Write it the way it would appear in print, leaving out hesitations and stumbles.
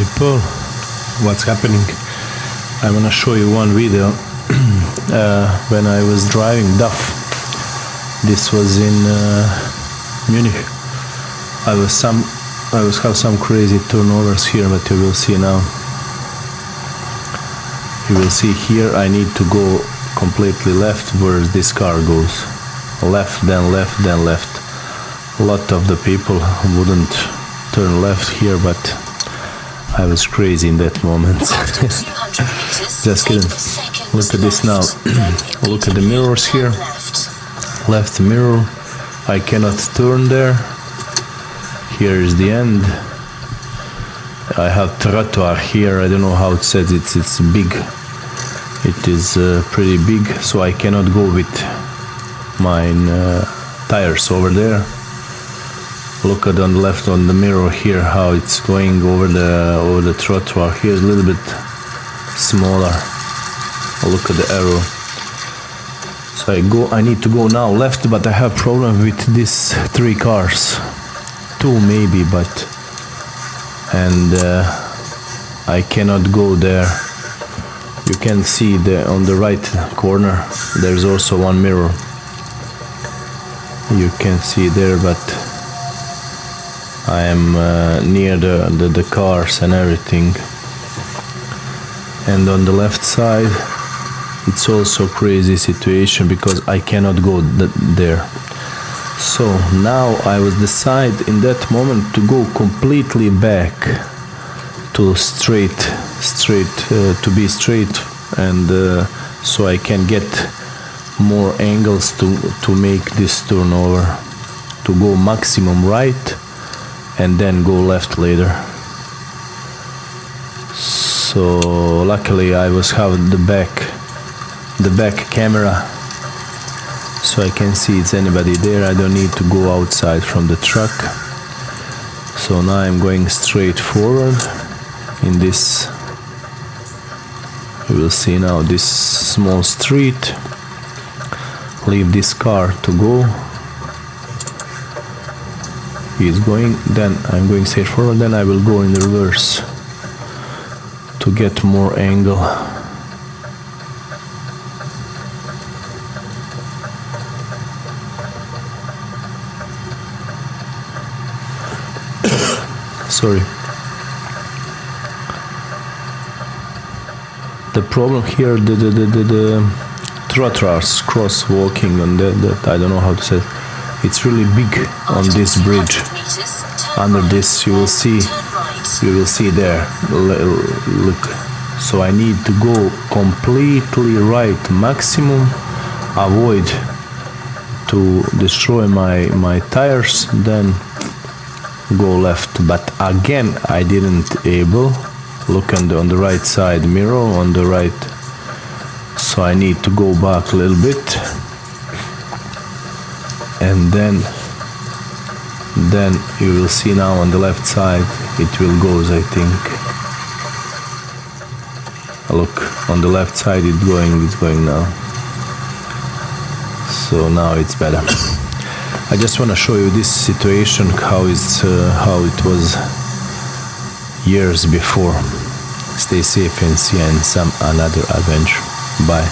people, what's happening? I want to show you one video when I was driving DAF. This was in Munich. I was have some crazy turnovers here, but you will see now. You will see here I need to go completely left where this car goes. Left, then left, then left. A lot of the people wouldn't turn left here, but I was crazy in that moment. Just kidding. Look at this now. Look at the mirrors here. Left mirror. I cannot turn there. Here is the end. I have trottoir here. I don't know how it says. It's big. It is pretty big, so I cannot go with my tires over there. Look at on the left on the mirror here how it's going over the trottoir. Here's a little bit smaller. Look at the arrow. So I need to go now left, but I have problem with these 3 cars. 2 maybe, and I cannot go there. You can see on the right corner there's also one mirror. You can see there, but I am near the cars and everything. And on the left side it's also crazy situation because I cannot go there. So now I was decide in that moment to go completely back to straight to be straight, and so I can get more angles to make this turnover, to go maximum right and then go left later. So luckily I was having the back camera, so I can see it's anybody there. I don't need to go outside from the truck. So now I'm going straight forward in this, you will see now, this small street. Leave this car to go. He is going, then I'm going straight forward, then I will go in the reverse to get more angle. Sorry. The problem here, the trottoirs, crosswalking, and that I don't know how to say it. It's really big on this bridge. Under this you will see there. Look. So I need to go completely right, maximum, avoid to destroy my tires, then go left. But again I didn't able. Look on the right side mirror on the right. So I need to go back a little bit, and then you will see now on the left side it will goes, I think. Look, on the left side it's going now. So now it's better. I just want to show you this situation, how it was years before. Stay safe and see you in some another adventure. Bye.